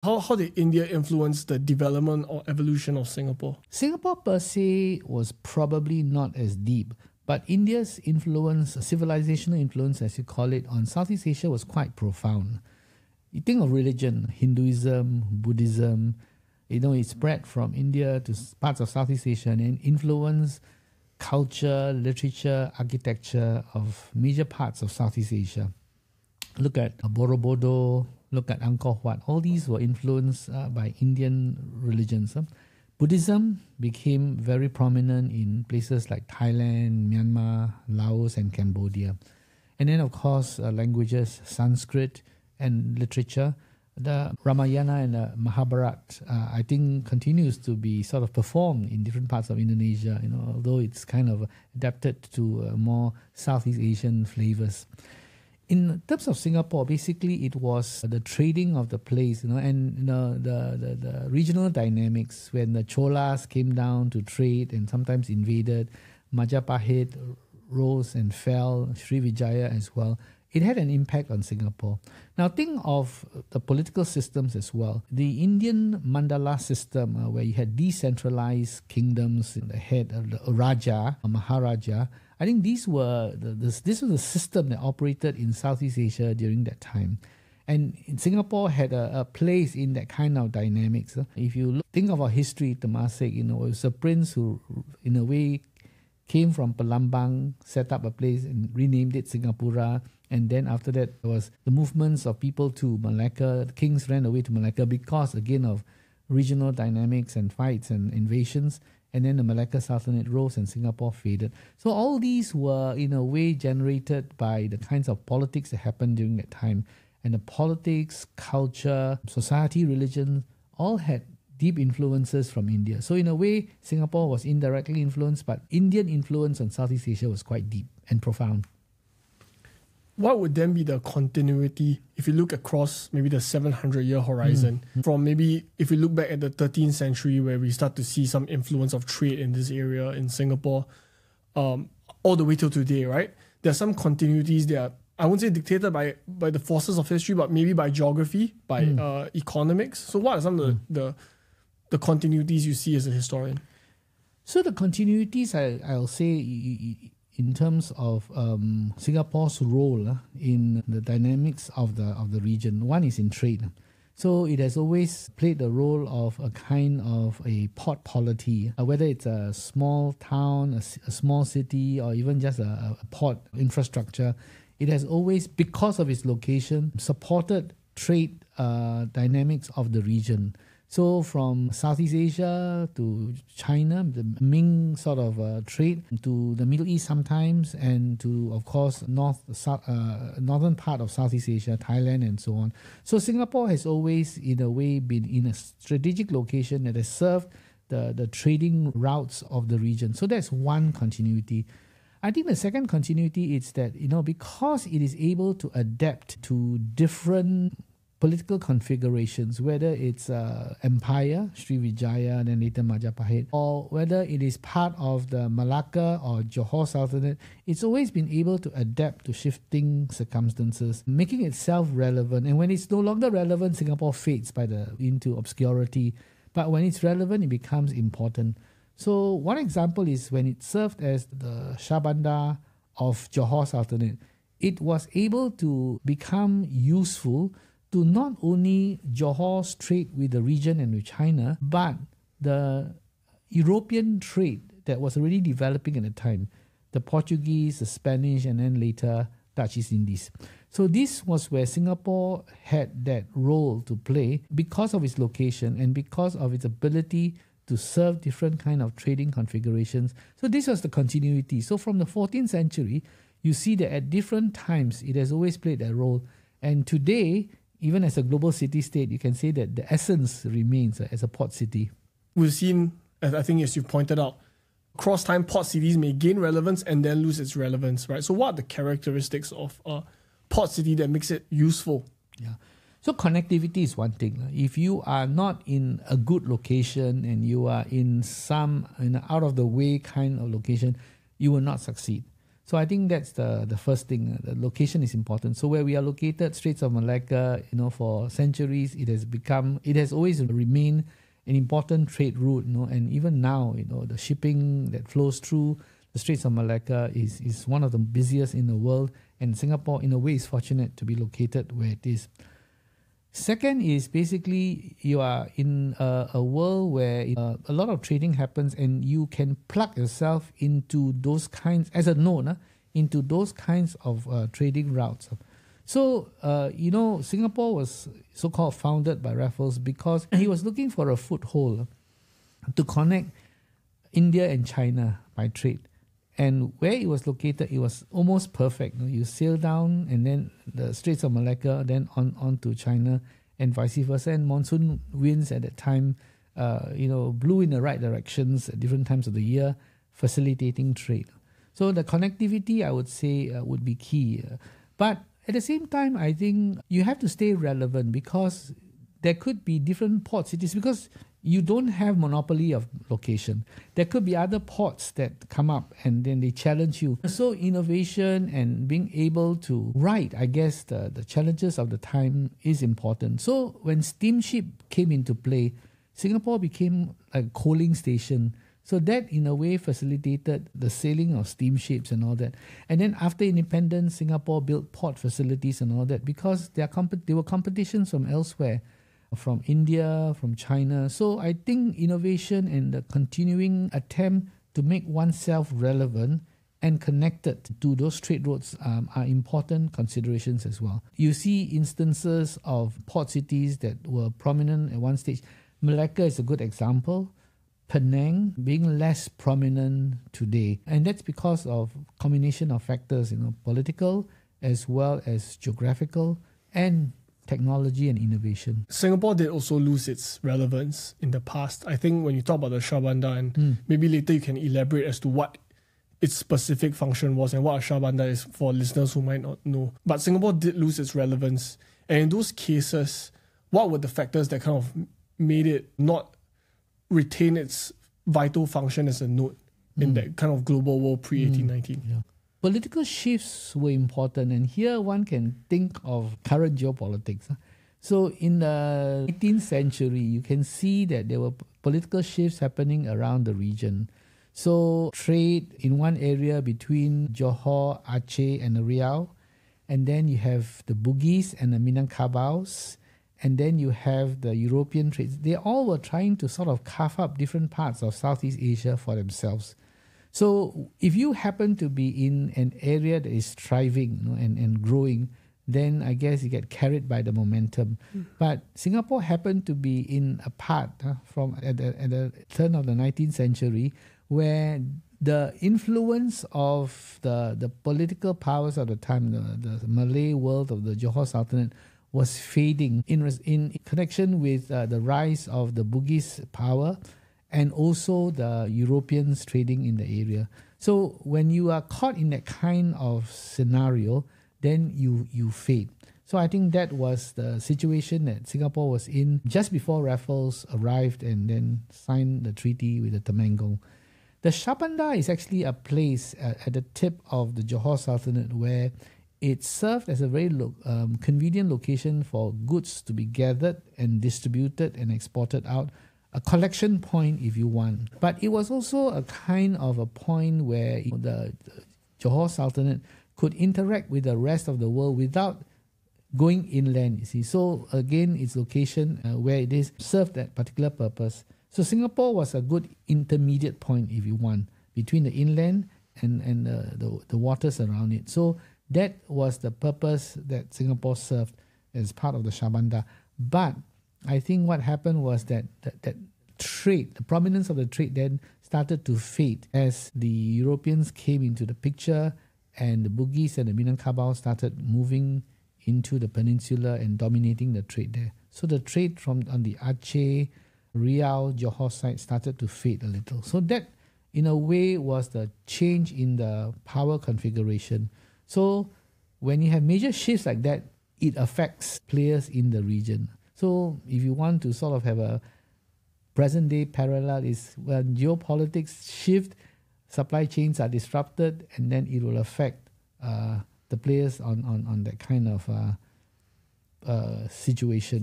How did India influence the development or evolution of Singapore? Singapore per se was probably not as deep, but India's influence, civilizational influence as you call it, on Southeast Asia was quite profound. You think of religion, Hinduism, Buddhism, it spread from India to parts of Southeast Asia and influenced culture, literature, architecture of major parts of Southeast Asia. Look at Borobudur, look at Angkor Wat. All these were influenced by Indian religions. Buddhism became very prominent in places like Thailand, Myanmar, Laos, and Cambodia. And then, of course, languages, Sanskrit, and literature. The Ramayana and the Mahabharata, I think, continues to be sort of performed in different parts of Indonesia, although it's kind of adapted to more Southeast Asian flavors. In terms of Singapore, basically it was the trading of the place, and the regional dynamics when the Cholas came down to trade and sometimes invaded, Majapahit rose and fell, Srivijaya as well. It had an impact on Singapore. Now think of the political systems as well. The Indian Mandala system, where you had decentralized kingdoms in the head of the Raja, or Maharaja, I think this was the system that operated in Southeast Asia during that time. And Singapore had a place in that kind of dynamics. If you think of our history, Temasek, it was a prince who, in a way, came from Palembang, set up a place and renamed it Singapura. And then after that, there was the movements of people to Malacca. The kings ran away to Malacca because, again, of regional dynamics and fights and invasions. And then the Malacca Sultanate rose and Singapore faded. So all these were, in a way, generated by the kinds of politics that happened during that time. And the politics, culture, society, religion, all had deep influences from India. So in a way, Singapore was indirectly influenced, but Indian influence on Southeast Asia was quite deep and profound. What would then be the continuity if you look across maybe the 700-year horizon from maybe if you look back at the 13th century where we start to see some influence of trade in this area in Singapore all the way till today, right? There are some continuities that I won't say dictated by the forces of history, but maybe by geography, by economics. So what are some of the continuities you see as a historian? So the continuities, I'll say, in terms of Singapore's role in the dynamics of the region, one is in trade. So it has always played the role of a kind of a port polity, whether it's a small town, a small city, or even just a port infrastructure. It has always, because of its location, supported trade dynamics of the region. So from Southeast Asia to China, the Ming sort of trade, to the Middle East sometimes, and to, of course, northern part of Southeast Asia, Thailand and so on. So Singapore has always, in a way, been in a strategic location that has served the trading routes of the region. So that's one continuity. I think the second continuity is that, because it is able to adapt to different political configurations, whether it's empire, Srivijaya, then later Majapahit, or whether it is part of the Malacca or Johor Sultanate, it's always been able to adapt to shifting circumstances, making itself relevant. And when it's no longer relevant, Singapore fades into obscurity. But when it's relevant, it becomes important. So one example is when it served as the Shah Bandar of Johor Sultanate, it was able to become useful to not only Johor's trade with the region and with China, but the European trade that was already developing at the time, the Portuguese, the Spanish, and then later Dutch East Indies. So this was where Singapore had that role to play because of its location and because of its ability to serve different kind of trading configurations. So this was the continuity. So from the 14th century, you see that at different times, it has always played that role. And today, even as a global city-state, you can say that the essence remains as a port city. We've seen, I think as you pointed out, across time, port cities may gain relevance and then lose its relevance, right? So what are the characteristics of a port city that makes it useful? Yeah. So connectivity is one thing. If you are not in a good location and you are in some out-of-the-way kind of location, you will not succeed. So I think that's the first thing. The location is important. So where we are located, Straits of Malacca, for centuries, it has always remained an important trade route, and even now, the shipping that flows through the Straits of Malacca is one of the busiest in the world, and Singapore, in a way, is fortunate to be located where it is. Second is basically you are in a world where a lot of trading happens, and you can plug yourself into those kinds, as a node, into those kinds of trading routes. So, Singapore was so-called founded by Raffles because he was looking for a foothold to connect India and China by trade. And where it was located, it was almost perfect. You sail down and then the Straits of Malacca, then on to China and vice versa. And monsoon winds at that time, blew in the right directions at different times of the year, facilitating trade. So the connectivity, I would say, would be key. But at the same time, I think you have to stay relevant because there could be different port cities because you don't have monopoly of location. There could be other ports that come up and then they challenge you. So innovation and being able to ride, I guess, the challenges of the time is important. So when steamship came into play, Singapore became a coaling station. So that in a way facilitated the sailing of steamships and all that. And then after independence, Singapore built port facilities and all that because there were competitions from elsewhere, from India, from China. So I think innovation and the continuing attempt to make oneself relevant and connected to those trade routes are important considerations as well. You see instances of port cities that were prominent at one stage. Malacca is a good example. Penang being less prominent today. And that's because of combination of factors, political as well as geographical and technology and innovation. Singapore did also lose its relevance in the past. I think when you talk about the Shah Bandar, and maybe later you can elaborate as to what its specific function was and what a Shah Bandar is for listeners who might not know. But Singapore did lose its relevance. And in those cases, what were the factors that kind of made it not retain its vital function as a node in that kind of global world pre-1819? Yeah. Political shifts were important, and here one can think of current geopolitics. So in the 19th century, you can see that there were political shifts happening around the region. So trade in one area between Johor, Aceh and the Riau, and then you have the Bugis and the Minangkabaus, and then you have the European trades. They all were trying to sort of carve up different parts of Southeast Asia for themselves. So if you happen to be in an area that is thriving and growing, then I guess you get carried by the momentum. But Singapore happened to be in a part from at the turn of the 19th century where the influence of the political powers of the time, the Malay world of the Johor Sultanate, was fading in connection with the rise of the Bugis power and also the Europeans trading in the area. So when you are caught in that kind of scenario, then you fade. So I think that was the situation that Singapore was in just before Raffles arrived and then signed the treaty with the Temenggong. The Shah Bandar is actually a place at the tip of the Johor Sultanate where it served as a very convenient location for goods to be gathered and distributed and exported out. A collection point, if you want. But it was also a kind of a point where the Johor Sultanate could interact with the rest of the world without going inland, you see. So again, its location where it is served that particular purpose. So Singapore was a good intermediate point, if you want, between the inland and the waters around it. So that was the purpose that Singapore served as part of the Shah Bandar. But I think what happened was that trade, the prominence of the trade then started to fade as the Europeans came into the picture and the Bugis and the Minangkabau started moving into the peninsula and dominating the trade there. So the trade on the Aceh, Riau, Johor side started to fade a little. So that, in a way, was the change in the power configuration. So when you have major shifts like that, it affects players in the region. So if you want to sort of have a present-day parallel is when geopolitics shift, supply chains are disrupted, and then it will affect the players on that kind of situation.